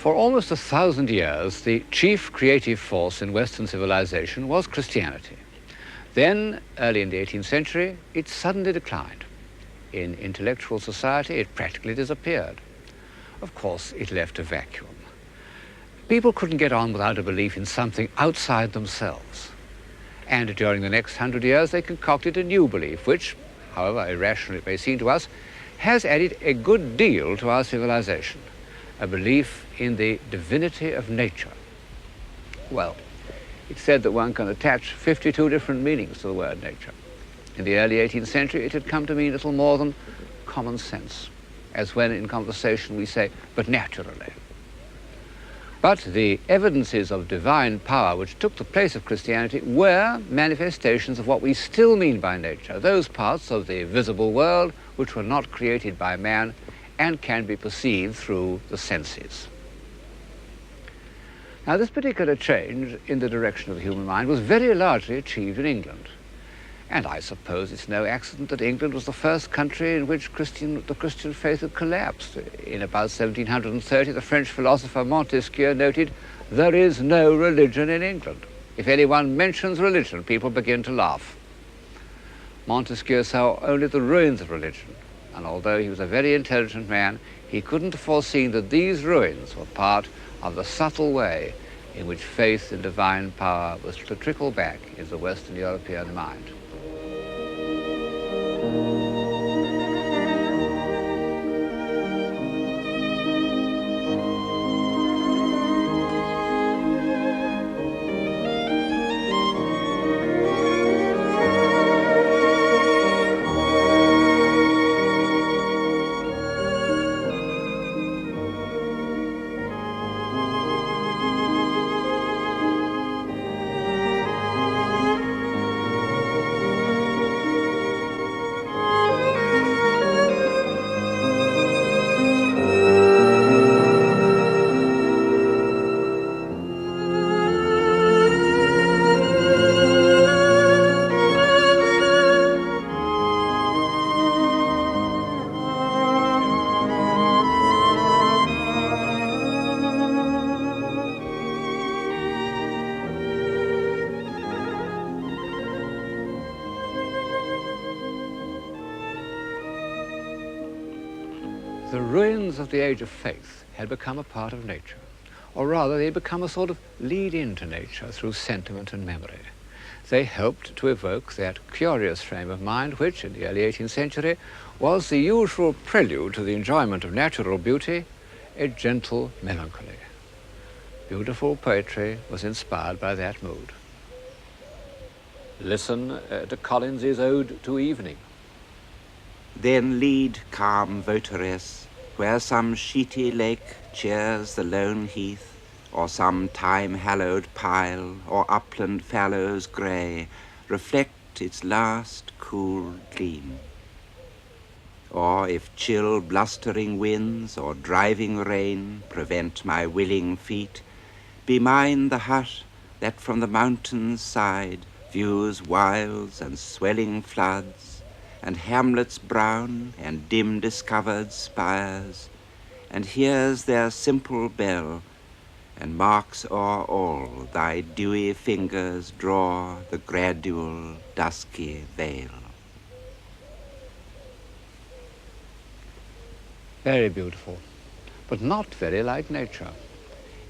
For almost 1,000 years, the chief creative force in Western civilization was Christianity. Then, early in the 18th century, it suddenly declined. In intellectual society, it practically disappeared. Of course, it left a vacuum. People couldn't get on without a belief in something outside themselves. And during the next 100 years, they concocted a new belief, which, however irrational it may seem to us, has added a good deal to our civilization. A belief in the divinity of nature. Well, it's said that one can attach 52 different meanings to the word nature. In the early 18th century, it had come to mean little more than common sense, as when in conversation we say, but naturally. But the evidences of divine power which took the place of Christianity were manifestations of what we still mean by nature, those parts of the visible world which were not created by man and can be perceived through the senses. Now, this particular change in the direction of the human mind was very largely achieved in England. And I suppose it's no accident that England was the first country in which the Christian faith had collapsed. In about 1730, the French philosopher Montesquieu noted, "There is no religion in England. If anyone mentions religion, people begin to laugh." Montesquieu saw only the ruins of religion, and although he was a very intelligent man, he couldn't have foreseen that these ruins were part of the subtle way in which faith in divine power was to trickle back into the Western European mind. The ruins of the age of faith had become a part of nature, or rather they had become a sort of lead-in to nature through sentiment and memory. They helped to evoke that curious frame of mind which, in the early 18th century, was the usual prelude to the enjoyment of natural beauty, a gentle melancholy. Beautiful poetry was inspired by that mood. Listen to Collins's Ode to Evening. Then lead, calm votaress, where some sheety lake cheers the lone heath, or some time-hallowed pile, or upland fallows grey, reflect its last cool gleam. Or if chill blustering winds or driving rain prevent my willing feet, be mine the hut that from the mountain's side views wilds and swelling floods, and hamlets brown and dim-discovered spires, and hears their simple bell, and marks o'er all thy dewy fingers draw the gradual dusky veil. Very beautiful, but not very like nature,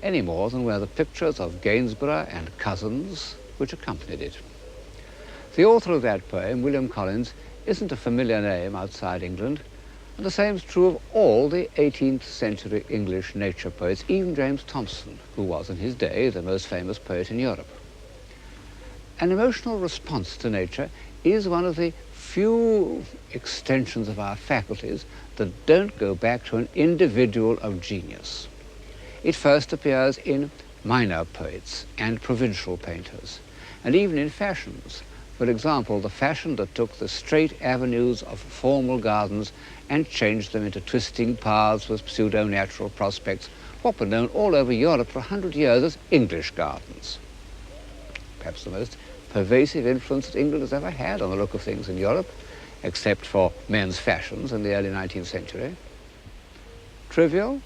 any more than were the pictures of Gainsborough and Cousins which accompanied it. The author of that poem, William Collins, isn't a familiar name outside England, and the same is true of all the 18th century English nature poets, even James Thomson, who was in his day the most famous poet in Europe. An emotional response to nature is one of the few extensions of our faculties that don't go back to an individual of genius. It first appears in minor poets and provincial painters, and even in fashions. For example, the fashion that took the straight avenues of formal gardens and changed them into twisting paths with pseudo-natural prospects, what were known all over Europe for 100 years as English gardens. Perhaps the most pervasive influence that England has ever had on the look of things in Europe, except for men's fashions in the early 19th century. Trivial?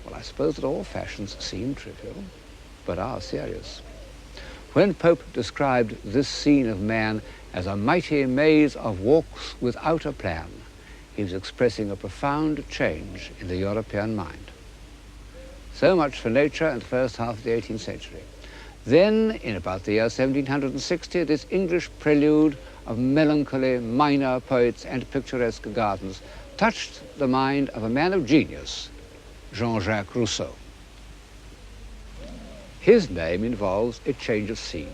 Well, I suppose that all fashions seem trivial, but are serious. When Pope described this scene of man as a mighty maze of walks without a plan, he was expressing a profound change in the European mind. So much for nature in the first half of the 18th century. Then, in about the year 1760, this English prelude of melancholy minor poets and picturesque gardens touched the mind of a man of genius, Jean-Jacques Rousseau. His name involves a change of scene,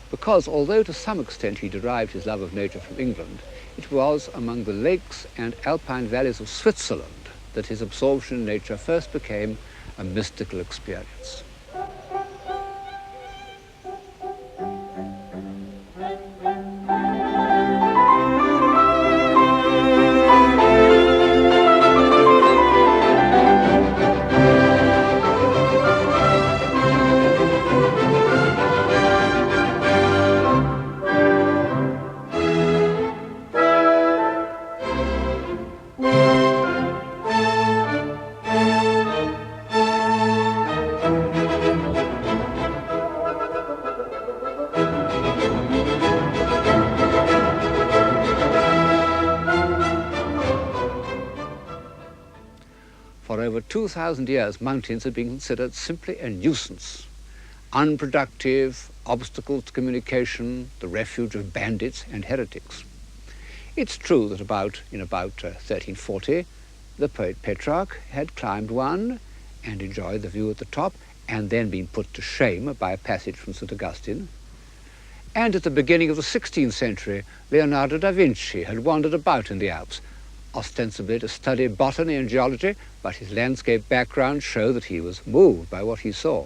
because although to some extent he derived his love of nature from England, it was among the lakes and alpine valleys of Switzerland that his absorption in nature first became a mystical experience. For over 2,000 years, mountains had been considered simply a nuisance, unproductive, obstacle to communication, the refuge of bandits and heretics. It's true that in about 1340, the poet Petrarch had climbed one and enjoyed the view at the top, and then been put to shame by a passage from St. Augustine. And at the beginning of the 16th century, Leonardo da Vinci had wandered about in the Alps, ostensibly to study botany and geology, but his landscape background showed that he was moved by what he saw.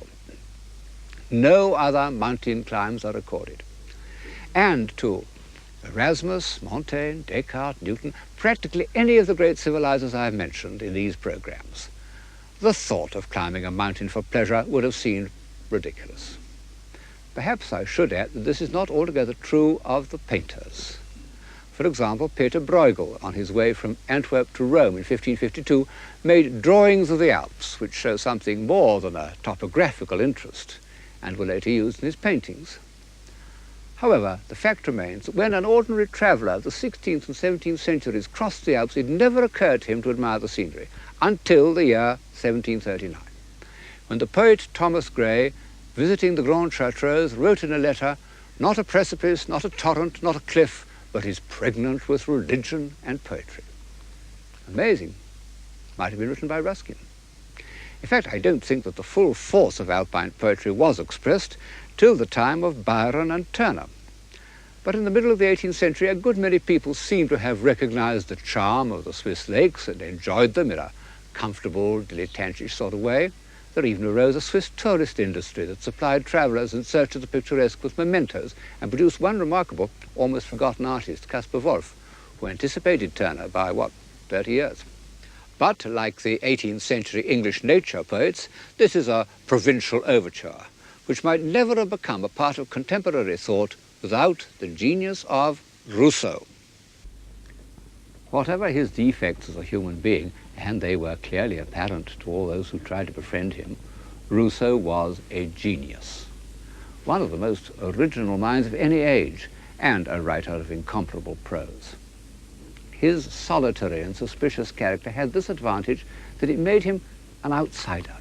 No other mountain climbs are recorded. And to Erasmus, Montaigne, Descartes, Newton, practically any of the great civilizers I have mentioned in these programs, the thought of climbing a mountain for pleasure would have seemed ridiculous. Perhaps I should add that this is not altogether true of the painters. For example, Peter Bruegel, on his way from Antwerp to Rome in 1552, made drawings of the Alps, which show something more than a topographical interest, and were later used in his paintings. However, the fact remains that when an ordinary traveller of the 16th and 17th centuries crossed the Alps, it never occurred to him to admire the scenery, until the year 1739, when the poet Thomas Gray, visiting the Grand Chartreuse, wrote in a letter, "Not a precipice, not a torrent, not a cliff, but is pregnant with religion and poetry." Amazing. Might have been written by Ruskin. In fact, I don't think that the full force of Alpine poetry was expressed till the time of Byron and Turner. But in the middle of the 18th century, a good many people seem to have recognized the charm of the Swiss lakes and enjoyed them in a comfortable, dilettantish sort of way. There even arose a Swiss tourist industry that supplied travelers in search of the picturesque with mementos and produced one remarkable, almost forgotten artist, Caspar Wolff, who anticipated Turner by, 30 years. But like the 18th century English nature poets, this is a provincial overture, which might never have become a part of contemporary thought without the genius of Rousseau. Whatever his defects as a human being, and they were clearly apparent to all those who tried to befriend him, Rousseau was a genius, one of the most original minds of any age, and a writer of incomparable prose. His solitary and suspicious character had this advantage, that it made him an outsider.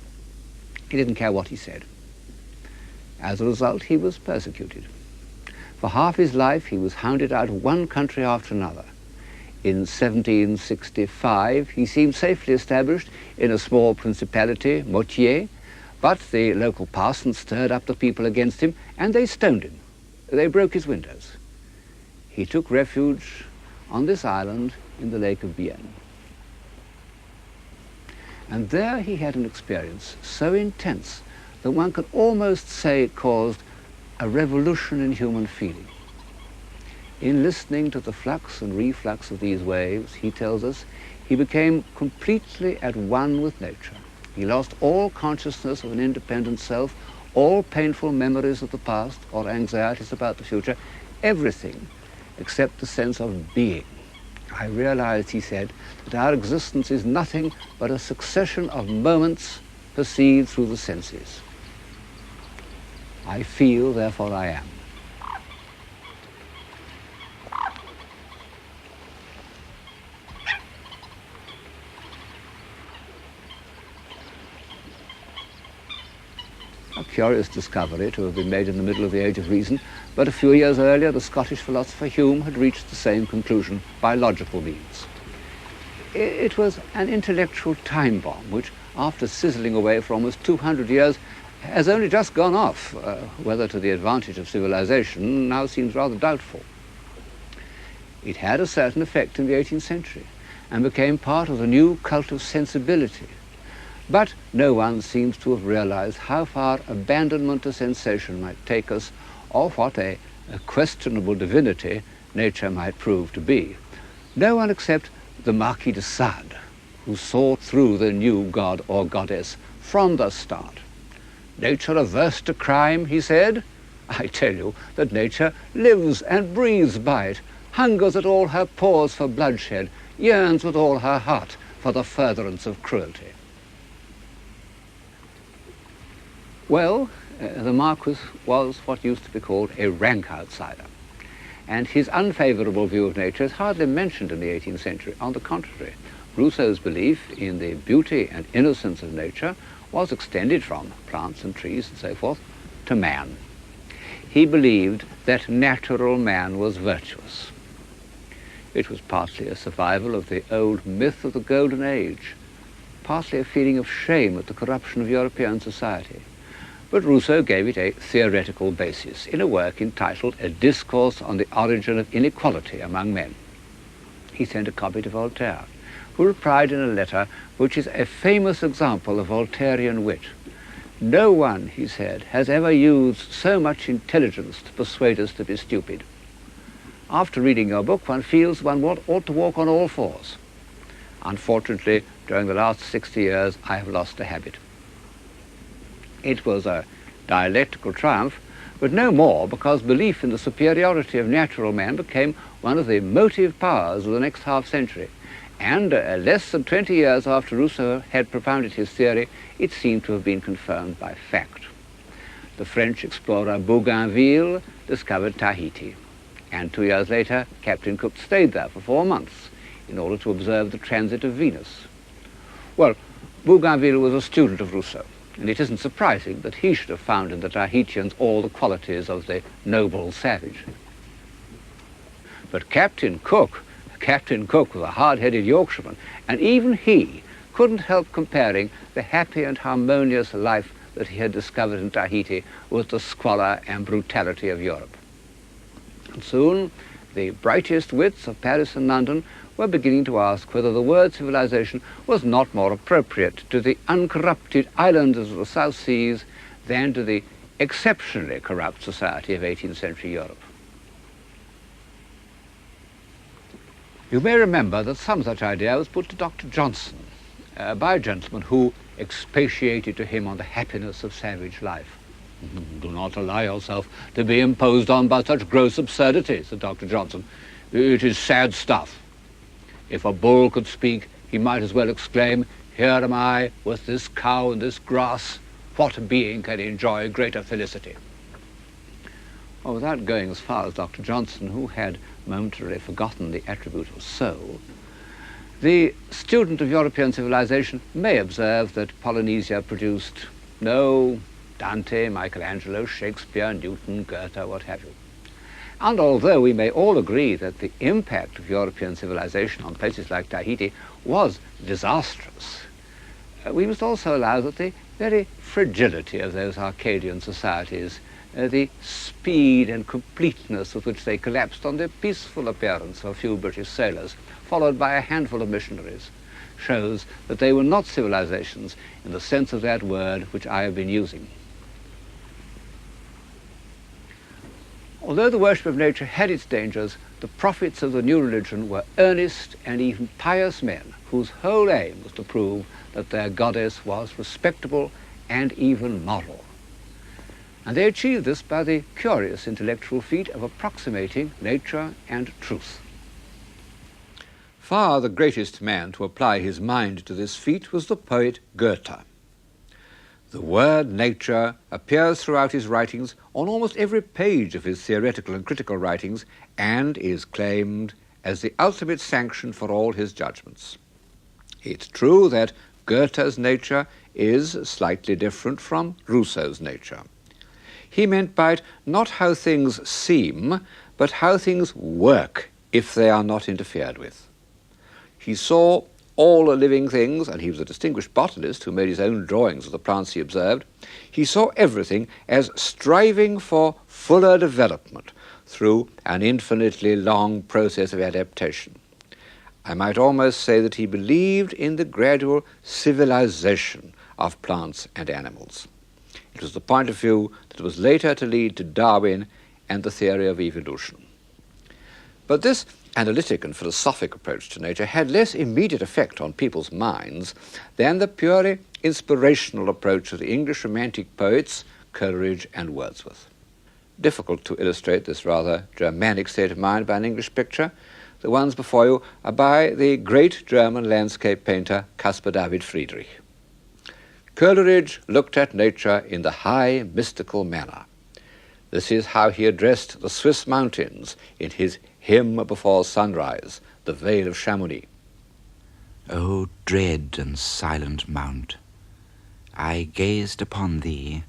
He didn't care what he said. As a result, he was persecuted. For half his life, he was hounded out of one country after another. In 1765, he seemed safely established in a small principality, Moutier, but the local parson stirred up the people against him, and they stoned him. They broke his windows. He took refuge on this island in the Lake of Bienne. And there he had an experience so intense that one could almost say it caused a revolution in human feeling. In listening to the flux and reflux of these waves, he tells us, he became completely at one with nature. He lost all consciousness of an independent self, all painful memories of the past or anxieties about the future, everything except the sense of being. I realized, he said, that our existence is nothing but a succession of moments perceived through the senses. I feel, therefore I am. A curious discovery to have been made in the middle of the Age of Reason, but a few years earlier the Scottish philosopher Hume had reached the same conclusion by logical means. It was an intellectual time bomb which, after sizzling away for almost 200 years, has only just gone off. Whether to the advantage of civilization now seems rather doubtful. It had a certain effect in the 18th century and became part of the new cult of sensibility. But no one seems to have realized how far abandonment to sensation might take us, or what a questionable divinity nature might prove to be. No one except the Marquis de Sade, who saw through the new god or goddess from the start. Nature averse to crime, he said. I tell you that nature lives and breathes by it, hungers at all her pores for bloodshed, yearns with all her heart for the furtherance of cruelty. Well, the Marquis was what used to be called a rank outsider, and his unfavourable view of nature is hardly mentioned in the 18th century. On the contrary, Rousseau's belief in the beauty and innocence of nature was extended from plants and trees and so forth to man. He believed that natural man was virtuous. It was partly a survival of the old myth of the Golden Age, partly a feeling of shame at the corruption of European society. But Rousseau gave it a theoretical basis in a work entitled A Discourse on the Origin of Inequality Among Men. He sent a copy to Voltaire, who replied in a letter which is a famous example of Voltairean wit. No one, he said, has ever used so much intelligence to persuade us to be stupid. After reading your book, one feels one ought to walk on all fours. Unfortunately, during the last 60 years, I have lost the habit. It was a dialectical triumph, but no more, because belief in the superiority of natural man became one of the motive powers of the next half-century. And less than 20 years after Rousseau had propounded his theory, it seemed to have been confirmed by fact. The French explorer Bougainville discovered Tahiti, and 2 years later, Captain Cook stayed there for 4 months in order to observe the transit of Venus. Well, Bougainville was a student of Rousseau, and it isn't surprising that he should have found in the Tahitians all the qualities of the noble savage. But Captain Cook was a hard-headed Yorkshireman, and even he couldn't help comparing the happy and harmonious life that he had discovered in Tahiti with the squalor and brutality of Europe. And soon, the brightest wits of Paris and London were beginning to ask whether the word civilization was not more appropriate to the uncorrupted islanders of the South Seas than to the exceptionally corrupt society of 18th century Europe. You may remember that some such idea was put to Dr. Johnson by a gentleman who expatiated to him on the happiness of savage life. Do not allow yourself to be imposed on by such gross absurdity, said Dr. Johnson. It is sad stuff. If a bull could speak, he might as well exclaim, "Here am I with this cow and this grass. What being can enjoy greater felicity?" Well, without going as far as Dr. Johnson, who had momentarily forgotten the attribute of soul, the student of European civilization may observe that Polynesia produced no Dante, Michelangelo, Shakespeare, Newton, Goethe, what have you. And although we may all agree that the impact of European civilization on places like Tahiti was disastrous, we must also allow that the very fragility of those Arcadian societies, the speed and completeness with which they collapsed on the peaceful appearance of a few British sailors, followed by a handful of missionaries, shows that they were not civilizations in the sense of that word which I have been using. Although the worship of nature had its dangers, the prophets of the new religion were earnest and even pious men whose whole aim was to prove that their goddess was respectable and even moral. And they achieved this by the curious intellectual feat of approximating nature and truth. Far the greatest man to apply his mind to this feat was the poet Goethe. The word nature appears throughout his writings on almost every page of his theoretical and critical writings, and is claimed as the ultimate sanction for all his judgments. It's true that Goethe's nature is slightly different from Rousseau's nature. He meant by it not how things seem, but how things work if they are not interfered with. He saw all living things, and he was a distinguished botanist who made his own drawings of the plants he observed. He saw everything as striving for fuller development through an infinitely long process of adaptation. I might almost say that he believed in the gradual civilization of plants and animals. It was the point of view that was later to lead to Darwin and the theory of evolution. But this analytic and philosophic approach to nature had less immediate effect on people's minds than the purely inspirational approach of the English Romantic poets Coleridge and Wordsworth. Difficult to illustrate this rather Germanic state of mind by an English picture. The ones before you are by the great German landscape painter Caspar David Friedrich. Coleridge looked at nature in the high mystical manner. This is how he addressed the Swiss mountains in his Hymn Before Sunrise, the Vale of Chamonix. O dread and silent mount, I gazed upon thee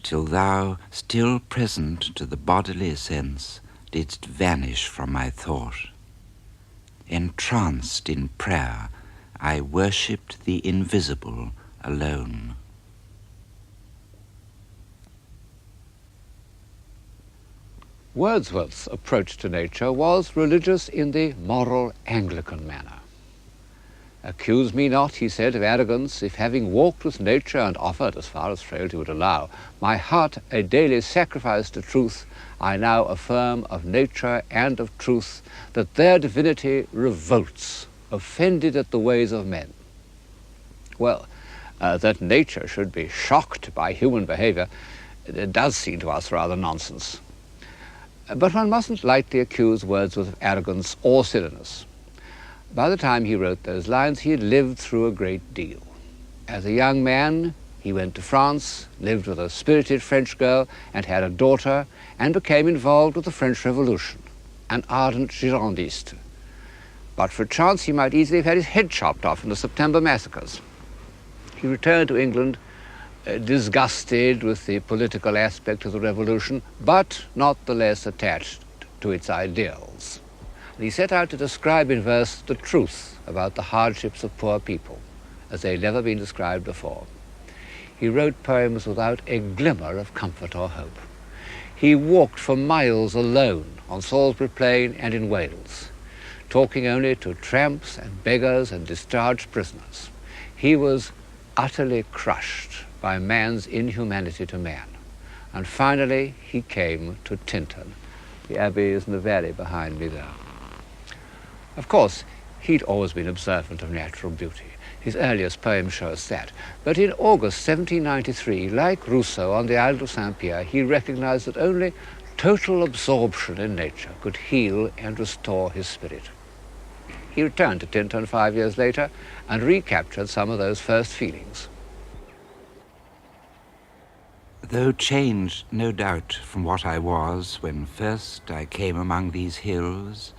till thou, still present to the bodily sense, didst vanish from my thought. Entranced in prayer, I worshipped the invisible alone. Wordsworth's approach to nature was religious in the moral Anglican manner. Accuse me not, he said, of arrogance, if having walked with nature and offered, as far as frailty would allow, my heart a daily sacrifice to truth, I now affirm of nature and of truth that their divinity revolts, offended at the ways of men. Well, that nature should be shocked by human behavior, it does seem to us rather nonsense. But one mustn't lightly accuse Wordsworth of arrogance or silliness. By the time he wrote those lines, he had lived through a great deal. As a young man, he went to France, lived with a spirited French girl, and had a daughter, and became involved with the French Revolution, an ardent Girondist. But for a chance, he might easily have had his head chopped off in the September massacres. He returned to England, disgusted with the political aspect of the revolution, but not the less attached to its ideals. And he set out to describe in verse the truth about the hardships of poor people, as they had never been described before. He wrote poems without a glimmer of comfort or hope. He walked for miles alone on Salisbury Plain and in Wales, talking only to tramps and beggars and discharged prisoners. He was utterly crushed by man's inhumanity to man. And finally, he came to Tintern. The abbey is in the valley behind me there. Of course, he'd always been observant of natural beauty. His earliest poems show us that. But in August 1793, like Rousseau on the Isle of Saint-Pierre, he recognized that only total absorption in nature could heal and restore his spirit. He returned to Tintern 5 years later and recaptured some of those first feelings. Though changed, no doubt, from what I was when first I came among these hills,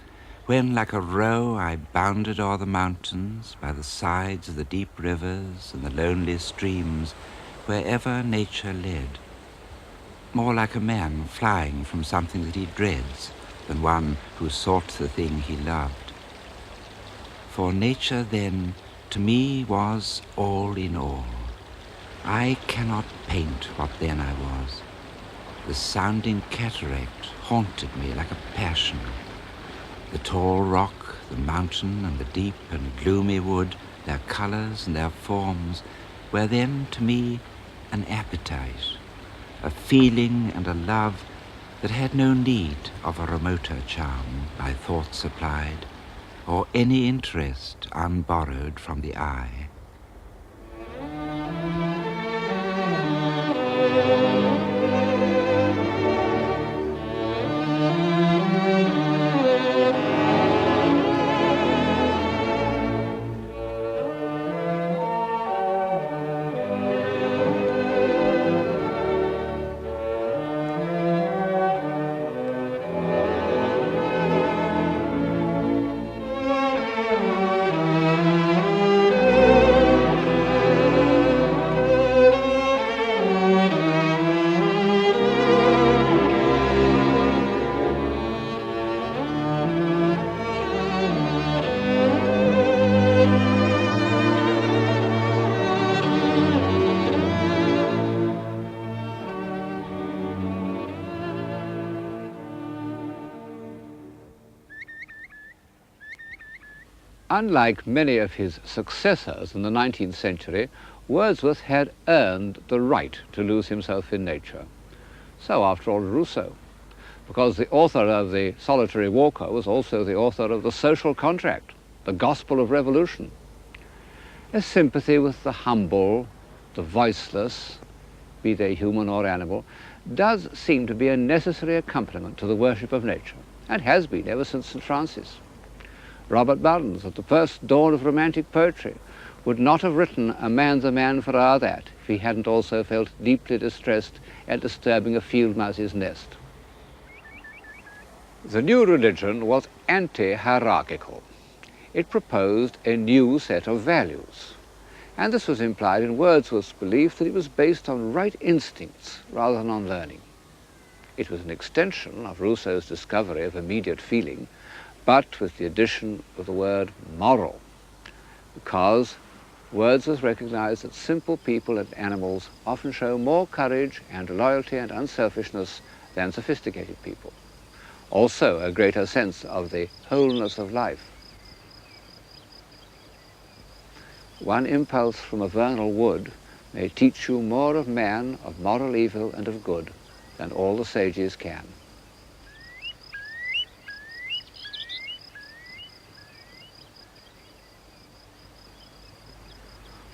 when like a roe I bounded o'er the mountains, by the sides of the deep rivers and the lonely streams, wherever nature led, more like a man flying from something that he dreads than one who sought the thing he loved. For nature then to me was all in all. I cannot paint what then I was. The sounding cataract haunted me like a passion. The tall rock, the mountain, and the deep and gloomy wood, their colors and their forms, were then to me an appetite, a feeling and a love that had no need of a remoter charm by thought supplied, or any interest unborrowed from the eye. Unlike many of his successors in the 19th century, Wordsworth had earned the right to lose himself in nature. So, after all, Rousseau, because the author of The Solitary Walker was also the author of The Social Contract, the Gospel of Revolution. A sympathy with the humble, the voiceless, be they human or animal, does seem to be a necessary accompaniment to the worship of nature, and has been ever since St. Francis. Robert Burns, at the first dawn of romantic poetry, would not have written "A man's a man for a' that" if he hadn't also felt deeply distressed at disturbing a field mouse's nest. The new religion was anti-hierarchical. It proposed a new set of values, and this was implied in Wordsworth's belief that it was based on right instincts rather than on learning. It was an extension of Rousseau's discovery of immediate feeling, but with the addition of the word moral, because Wordsworth recognized that simple people and animals often show more courage and loyalty and unselfishness than sophisticated people. Also, a greater sense of the wholeness of life. One impulse from a vernal wood may teach you more of man, of moral evil and of good, than all the sages can.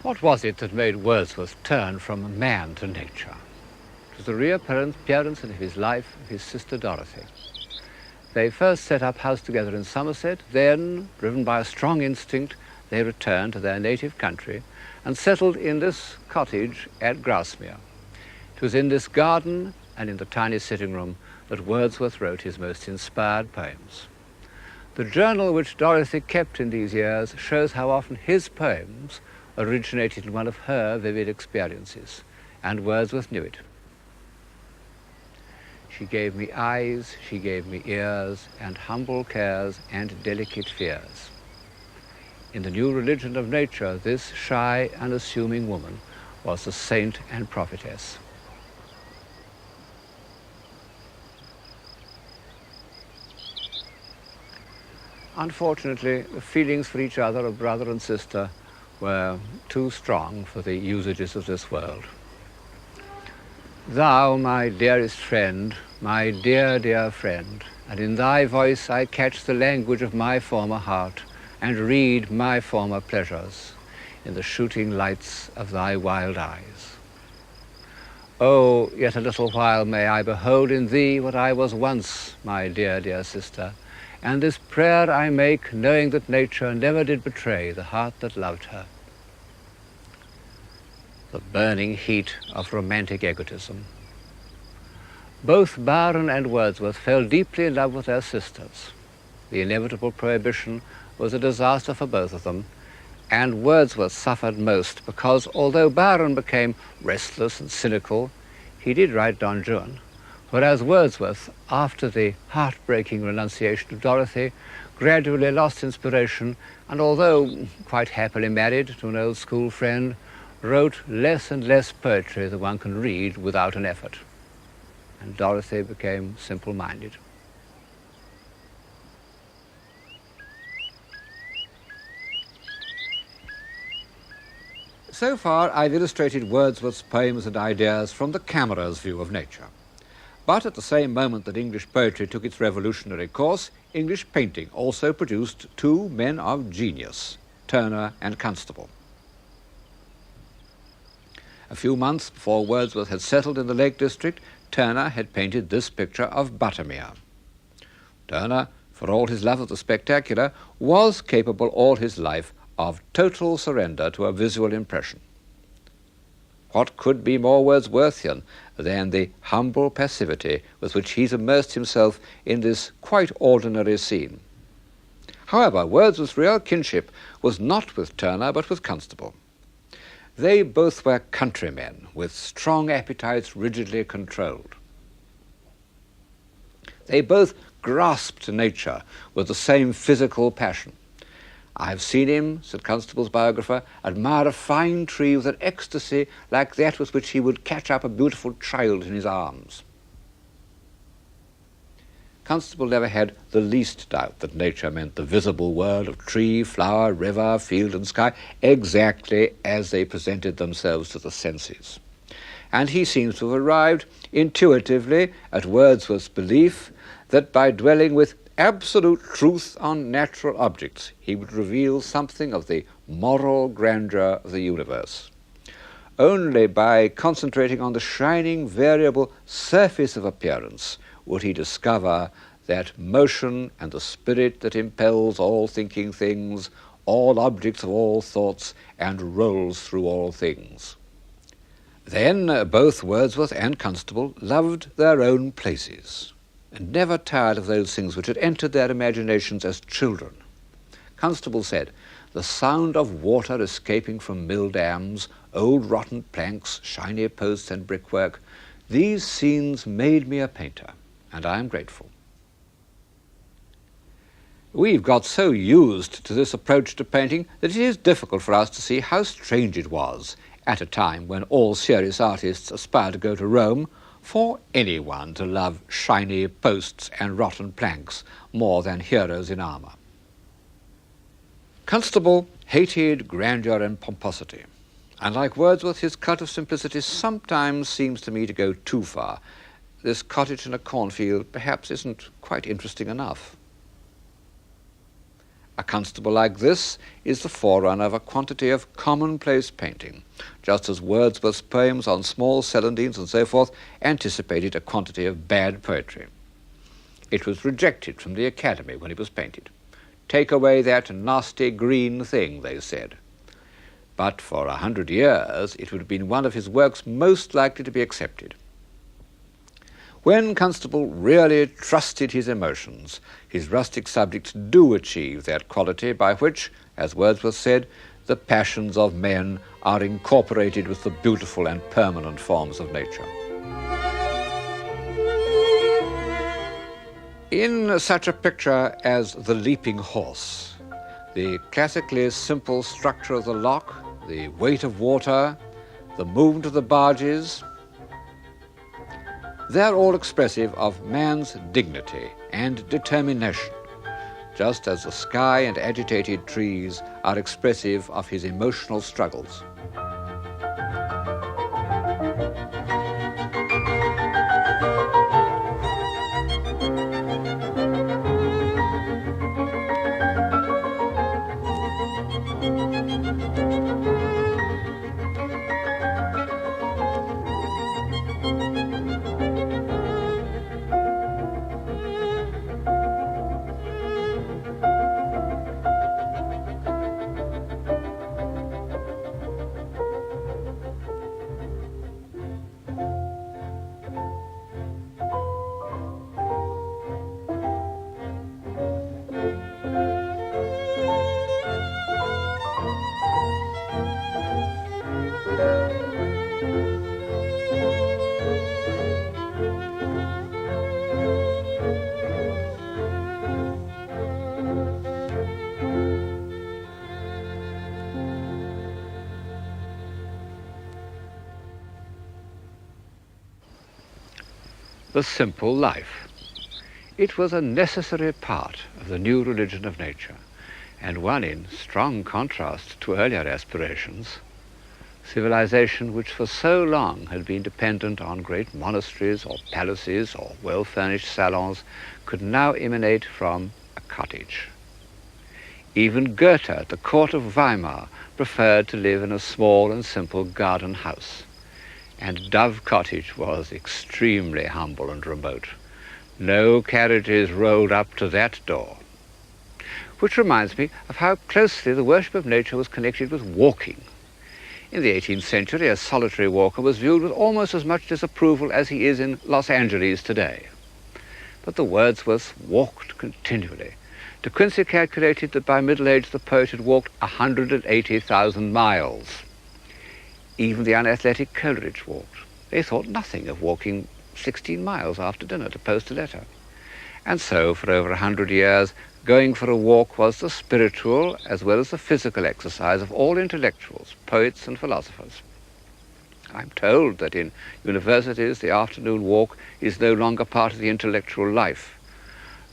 What was it that made Wordsworth turn from man to nature? It was the reappearance in his life of his sister Dorothy. They first set up house together in Somerset, then, driven by a strong instinct, they returned to their native country and settled in this cottage at Grasmere. It was in this garden and in the tiny sitting room that Wordsworth wrote his most inspired poems. The journal which Dorothy kept in these years shows how often his poems originated in one of her vivid experiences, and Wordsworth knew it. She gave me eyes, she gave me ears, and humble cares and delicate fears. In the new religion of nature, this shy, unassuming woman was the saint and prophetess. Unfortunately, the feelings for each other of brother and sister were too strong for the usages of this world. Thou, my dearest friend, my dear, dear friend, and in thy voice I catch the language of my former heart, and read my former pleasures in the shooting lights of thy wild eyes. Oh, yet a little while may I behold in thee what I was once, my dear, dear sister, and this prayer I make, knowing that nature never did betray the heart that loved her. The burning heat of romantic egotism. Both Byron and Wordsworth fell deeply in love with their sisters. The inevitable prohibition was a disaster for both of them, and Wordsworth suffered most because although Byron became restless and cynical, he did write Don Juan, whereas Wordsworth, after the heartbreaking renunciation of Dorothy, gradually lost inspiration and, although quite happily married to an old school friend, wrote less and less poetry that one can read without an effort. And Dorothy became simple-minded. So far, I've illustrated Wordsworth's poems and ideas from the camera's view of nature. But at the same moment that English poetry took its revolutionary course, English painting also produced two men of genius, Turner and Constable. A few months before Wordsworth had settled in the Lake District, Turner had painted this picture of Buttermere. Turner, for all his love of the spectacular, was capable all his life of total surrender to a visual impression. What could be more Wordsworthian than the humble passivity with which he's immersed himself in this quite ordinary scene? However, Wordsworth's real kinship was not with Turner but with Constable. They both were countrymen with strong appetites rigidly controlled. They both grasped nature with the same physical passion. I have seen him, said Constable's biographer, admire a fine tree with an ecstasy like that with which he would catch up a beautiful child in his arms. Constable never had the least doubt that nature meant the visible world of tree, flower, river, field and sky, exactly as they presented themselves to the senses. And he seems to have arrived intuitively at Wordsworth's belief that by dwelling with absolute truth on natural objects, he would reveal something of the moral grandeur of the universe. Only by concentrating on the shining, variable surface of appearance would he discover that motion and the spirit that impels all thinking things, all objects of all thoughts, and rolls through all things. Then both Wordsworth and Constable loved their own places, and never tired of those things which had entered their imaginations as children. Constable said, "The sound of water escaping from mill dams, old rotten planks, shiny posts and brickwork, these scenes made me a painter, and I am grateful." We've got so used to this approach to painting that it is difficult for us to see how strange it was, at a time when all serious artists aspire to go to Rome, for anyone to love shiny posts and rotten planks more than heroes in armour. Constable hated grandeur and pomposity, and like Wordsworth, his cult of simplicity sometimes seems to me to go too far. This cottage in a cornfield perhaps isn't quite interesting enough. A constable like this is the forerunner of a quantity of commonplace painting, just as Wordsworth's poems on small celandines and so forth anticipated a quantity of bad poetry. It was rejected from the Academy when it was painted. "Take away that nasty green thing," they said. But for 100 years it would have been one of his works most likely to be accepted. When Constable really trusted his emotions, his rustic subjects do achieve that quality by which, as Wordsworth said, the passions of men are incorporated with the beautiful and permanent forms of nature. In such a picture as The Leaping Horse, the classically simple structure of the lock, the weight of water, the movement of the barges, they're all expressive of man's dignity and determination, just as the sky and agitated trees are expressive of his emotional struggles. The simple life. It was a necessary part of the new religion of nature, and one in strong contrast to earlier aspirations. Civilization, which for so long had been dependent on great monasteries or palaces or well-furnished salons, could now emanate from a cottage. Even Goethe at the court of Weimar preferred to live in a small and simple garden house. And Dove Cottage was extremely humble and remote. No carriages rolled up to that door. Which reminds me of how closely the worship of nature was connected with walking. In the 18th century, a solitary walker was viewed with almost as much disapproval as he is in Los Angeles today. But the Wordsworths walked continually. De Quincey calculated that by middle age the poet had walked 180,000 miles. Even the unathletic Coleridge walked. They thought nothing of walking 16 miles after dinner to post a letter. And so, for over 100 years, going for a walk was the spiritual as well as the physical exercise of all intellectuals, poets and philosophers. I'm told that in universities the afternoon walk is no longer part of the intellectual life.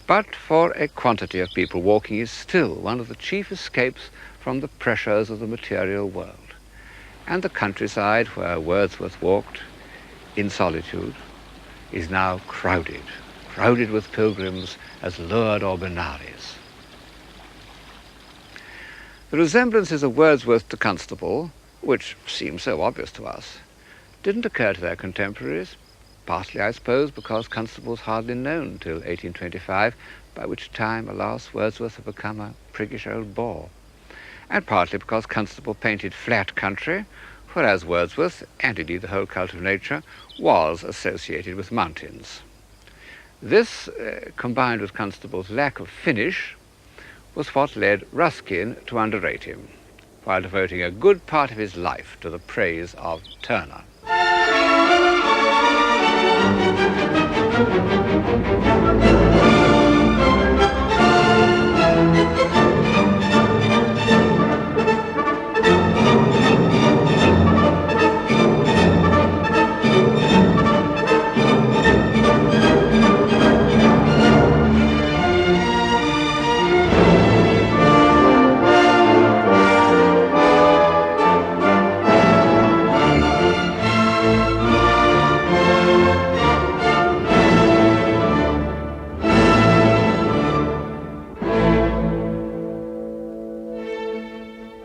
but for a quantity of people, walking is still one of the chief escapes from the pressures of the material world. And the countryside where Wordsworth walked in solitude is now crowded with pilgrims as lured or benares. The resemblances of Wordsworth to Constable, which seem so obvious to us, didn't occur to their contemporaries, partly, I suppose, because Constable was hardly known till 1825, by which time, alas, Wordsworth had become a priggish old bore, and partly because Constable painted flat country, whereas Wordsworth, and indeed the whole cult of nature, was associated with mountains. This, combined with Constable's lack of finish, was what led Ruskin to underrate him, while devoting a good part of his life to the praise of Turner.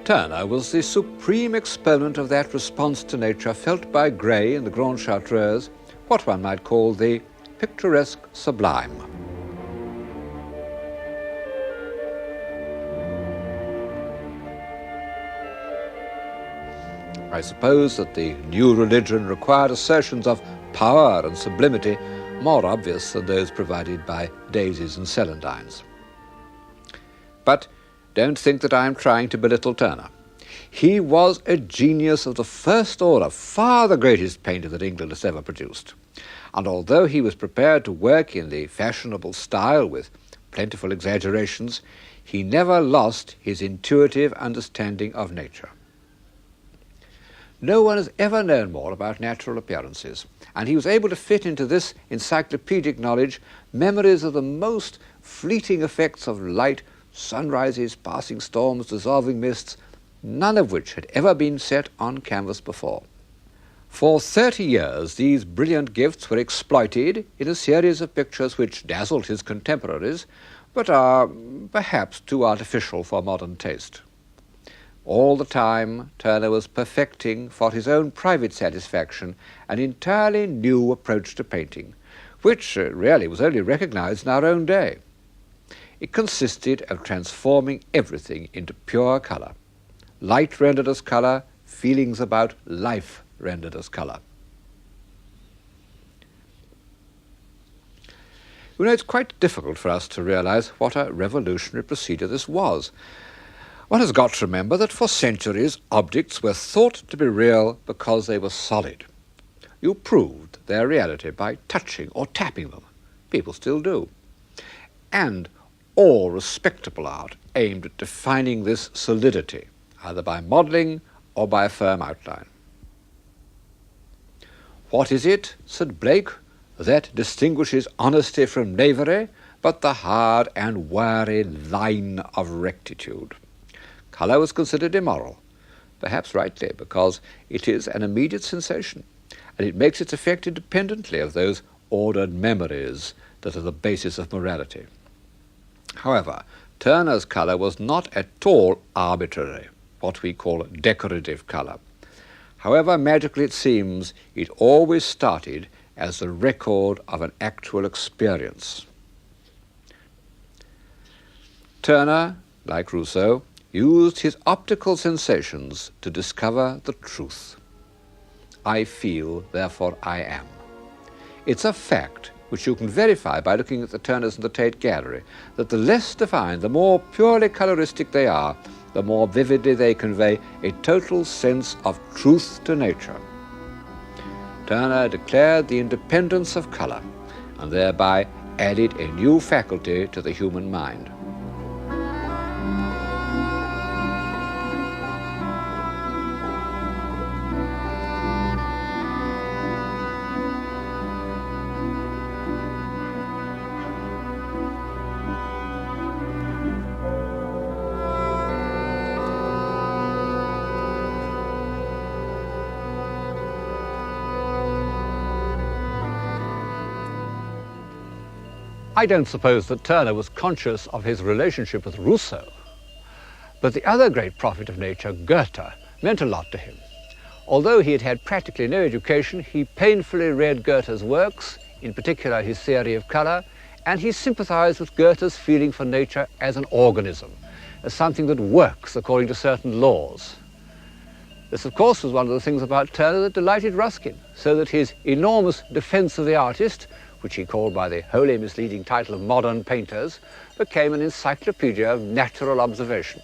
Turner was the supreme exponent of that response to nature felt by Gray in the Grande Chartreuse, what one might call the picturesque sublime. I suppose that the new religion required assertions of power and sublimity more obvious than those provided by daisies and celandines. But don't think that I am trying to belittle Turner. He was a genius of the first order, far the greatest painter that England has ever produced. And although he was prepared to work in the fashionable style with plentiful exaggerations, he never lost his intuitive understanding of nature. No one has ever known more about natural appearances, and he was able to fit into this encyclopedic knowledge memories of the most fleeting effects of light, sunrises, passing storms, dissolving mists, none of which had ever been set on canvas before. For 30 years, these brilliant gifts were exploited in a series of pictures which dazzled his contemporaries, but are perhaps too artificial for modern taste. All the time, Turner was perfecting, for his own private satisfaction, an entirely new approach to painting, which really was only recognized in our own day. It consisted of transforming everything into pure color. Light rendered as color, feelings about life rendered as color. You know, it's quite difficult for us to realize what a revolutionary procedure this was. One has got to remember that for centuries objects were thought to be real because they were solid. You proved their reality by touching or tapping them. People still do. And all respectable art aimed at defining this solidity, either by modelling or by a firm outline. What is it, said Blake, that distinguishes honesty from knavery, but the hard and wary line of rectitude? Colour was considered immoral, perhaps rightly, because it is an immediate sensation, and it makes its effect independently of those ordered memories that are the basis of morality. However, Turner's colour was not at all arbitrary, what we call decorative colour. However magical it seems, it always started as the record of an actual experience. Turner, like Rousseau, used his optical sensations to discover the truth. I feel, therefore I am. It's a fact which you can verify by looking at the Turners in the Tate Gallery, that the less defined, the more purely coloristic they are, the more vividly they convey a total sense of truth to nature. Turner declared the independence of colour, and thereby added a new faculty to the human mind. I don't suppose that Turner was conscious of his relationship with Rousseau, but the other great prophet of nature, Goethe, meant a lot to him. Although he had had practically no education, he painfully read Goethe's works, in particular his theory of colour, and he sympathized with Goethe's feeling for nature as an organism, as something that works according to certain laws. This, of course, was one of the things about Turner that delighted Ruskin, so that his enormous defence of the artist, which he called by the wholly misleading title of Modern Painters, became an encyclopedia of natural observation.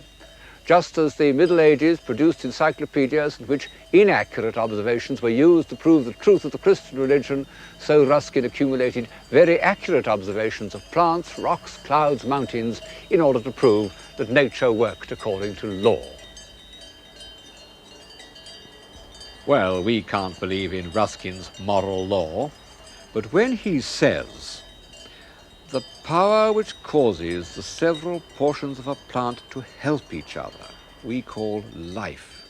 Just as the Middle Ages produced encyclopedias in which inaccurate observations were used to prove the truth of the Christian religion, so Ruskin accumulated very accurate observations of plants, rocks, clouds, mountains, in order to prove that nature worked according to law. Well, we can't believe in Ruskin's moral law, but when he says, "The power which causes the several portions of a plant to help each other, we call life.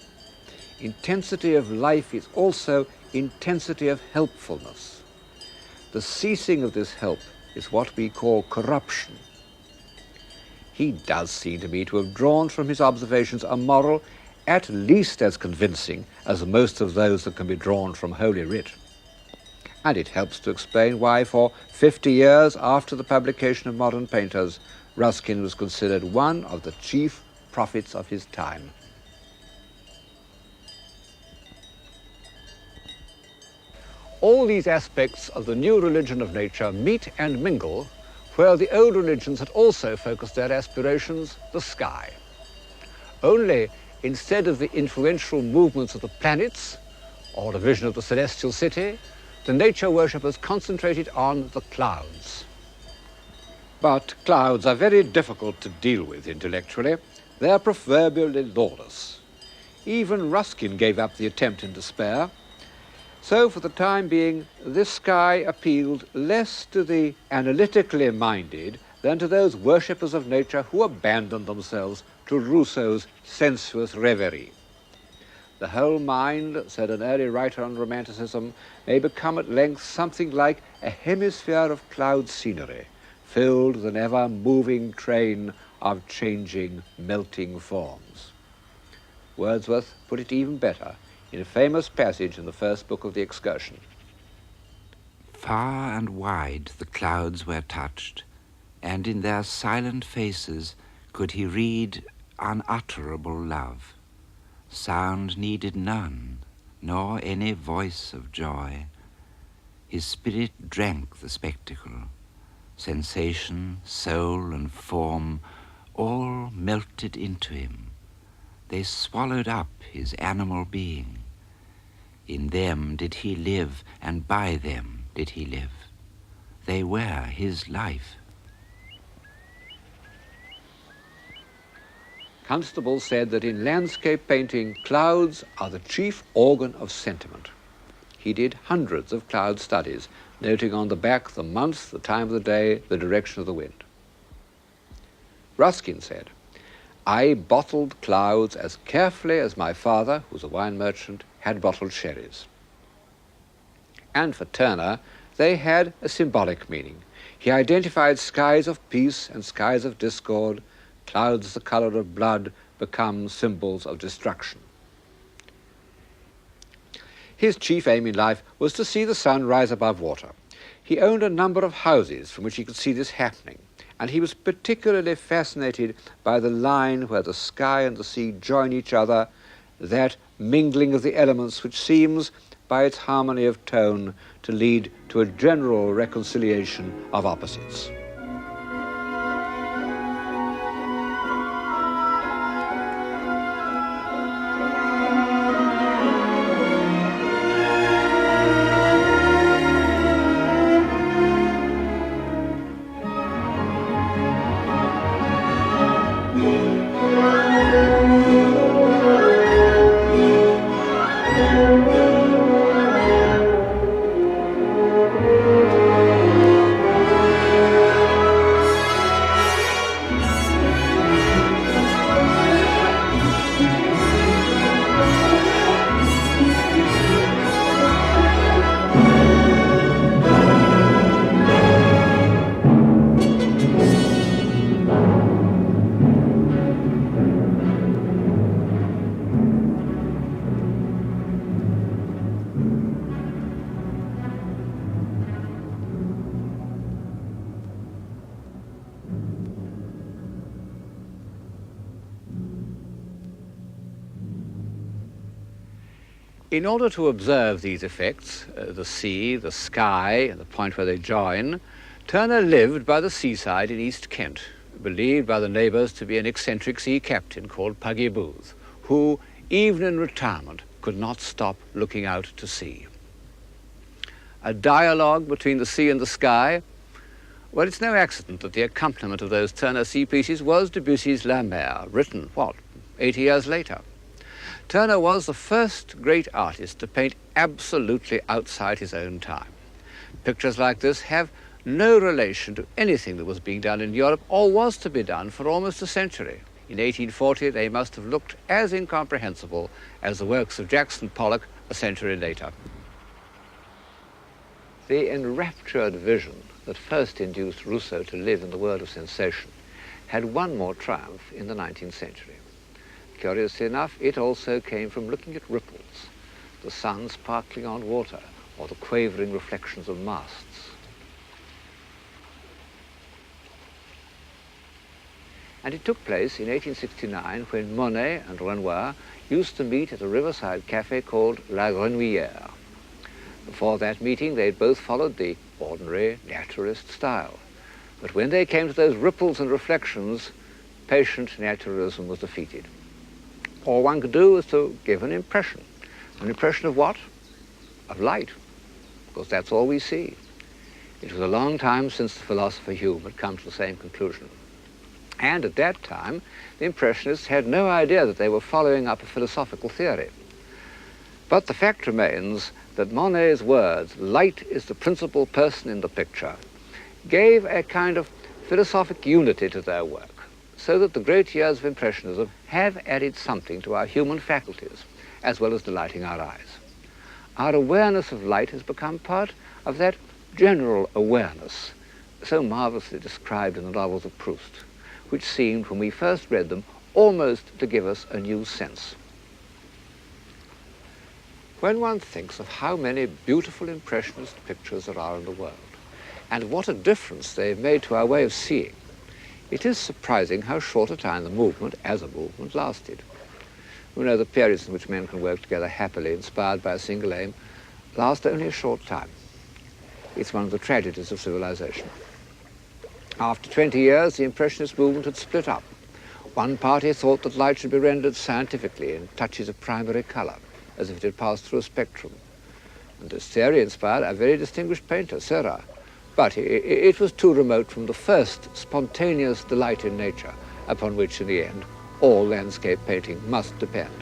Intensity of life is also intensity of helpfulness. The ceasing of this help is what we call corruption." He does seem to me to have drawn from his observations a moral at least as convincing as most of those that can be drawn from Holy Writ. And it helps to explain why for 50 years after the publication of Modern Painters, Ruskin was considered one of the chief prophets of his time. All these aspects of the new religion of nature meet and mingle where the old religions had also focused their aspirations, the sky. Only instead of the influential movements of the planets or the vision of the celestial city, the nature worshippers concentrated on the clouds. But clouds are very difficult to deal with intellectually. They're proverbially lawless. Even Ruskin gave up the attempt in despair. So for the time being, this sky appealed less to the analytically minded than to those worshippers of nature who abandoned themselves to Rousseau's sensuous reverie. The whole mind, said an early writer on Romanticism, may become at length something like a hemisphere of cloud scenery, filled with an ever-moving train of changing, melting forms. Wordsworth put it even better in a famous passage in the first book of the Excursion. Far and wide the clouds were touched, and in their silent faces could he read unutterable love. Sound needed none, nor any voice of joy. His spirit drank the spectacle. Sensation, soul, and form all melted into him. They swallowed up his animal being. In them did he live, and by them did he live. They were his life. Constable said that in landscape painting, clouds are the chief organ of sentiment. He did hundreds of cloud studies, noting on the back the month, the time of the day, the direction of the wind. Ruskin said, "I bottled clouds as carefully as my father, who was a wine merchant, had bottled sherries." And for Turner, they had a symbolic meaning. He identified skies of peace and skies of discord. Clouds the color of blood become symbols of destruction. His chief aim in life was to see the sun rise above water. He owned a number of houses from which he could see this happening, and he was particularly fascinated by the line where the sky and the sea join each other, that mingling of the elements which seems, by its harmony of tone, to lead to a general reconciliation of opposites. In order to observe these effects, the sea, the sky, and the point where they join, Turner lived by the seaside in East Kent, believed by the neighbours to be an eccentric sea captain called Puggy Booth, who, even in retirement, could not stop looking out to sea. A dialogue between the sea and the sky. Well, it's no accident that the accompaniment of those Turner sea pieces was Debussy's La Mer, written, 80 years later. Turner was the first great artist to paint absolutely outside his own time. Pictures like this have no relation to anything that was being done in Europe or was to be done for almost a century. In 1840, they must have looked as incomprehensible as the works of Jackson Pollock a century later. The enraptured vision that first induced Rousseau to live in the world of sensation had one more triumph in the 19th century. Curiously enough, it also came from looking at ripples, the sun sparkling on water, or the quavering reflections of masts. And it took place in 1869 when Monet and Renoir used to meet at a riverside cafe called La Grenouillère. Before that meeting, they'd both followed the ordinary naturalist style. But when they came to those ripples and reflections, patient naturalism was defeated. All one could do was to give an impression. An impression of what? Of light, because that's all we see. It was a long time since the philosopher Hume had come to the same conclusion. And at that time, the Impressionists had no idea that they were following up a philosophical theory. But the fact remains that Monet's words, light is the principal person in the picture, gave a kind of philosophic unity to their work, so that the great years of Impressionism have added something to our human faculties, as well as delighting our eyes. Our awareness of light has become part of that general awareness, so marvelously described in the novels of Proust, which seemed, when we first read them, almost to give us a new sense. When one thinks of how many beautiful Impressionist pictures there are in the world, and what a difference they've made to our way of seeing, it is surprising how short a time the movement, as a movement, lasted. We know the periods in which men can work together happily, inspired by a single aim, last only a short time. It's one of the tragedies of civilization. After 20 years, the Impressionist movement had split up. One party thought that light should be rendered scientifically in touches of primary color, as if it had passed through a spectrum. And this theory inspired a very distinguished painter, Seurat. But it was too remote from the first spontaneous delight in nature, upon which, in the end, all landscape painting must depend.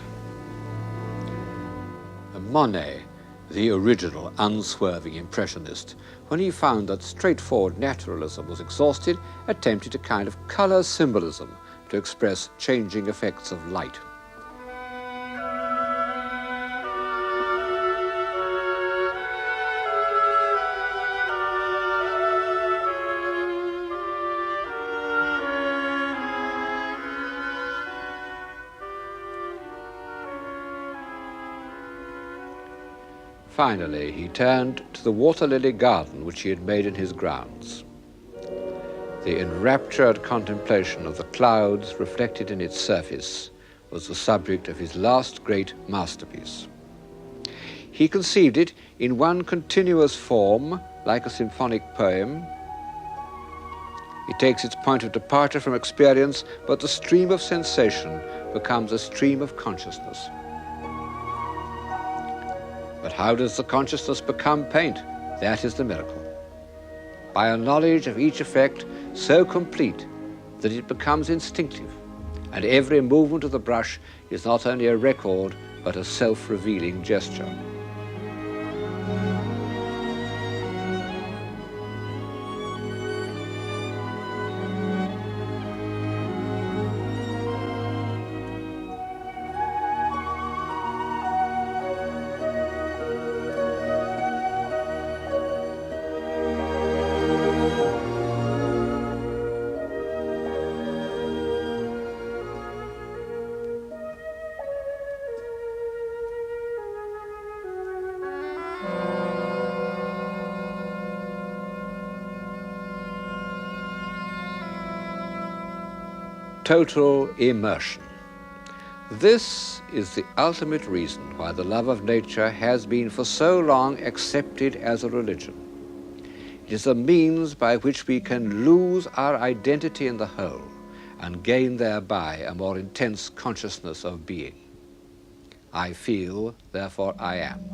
Monet, the original unswerving Impressionist, when he found that straightforward naturalism was exhausted, attempted a kind of color symbolism to express changing effects of light. Finally, he turned to the water-lily garden which he had made in his grounds. The enraptured contemplation of the clouds reflected in its surface was the subject of his last great masterpiece. He conceived it in one continuous form, like a symphonic poem. It takes its point of departure from experience, but the stream of sensation becomes a stream of consciousness. But how does the consciousness become paint? That is the miracle. By a knowledge of each effect so complete that it becomes instinctive, and every movement of the brush is not only a record, but a self-revealing gesture. Total immersion. This is the ultimate reason why the love of nature has been for so long accepted as a religion. It is a means by which we can lose our identity in the whole and gain thereby a more intense consciousness of being. I feel, therefore I am.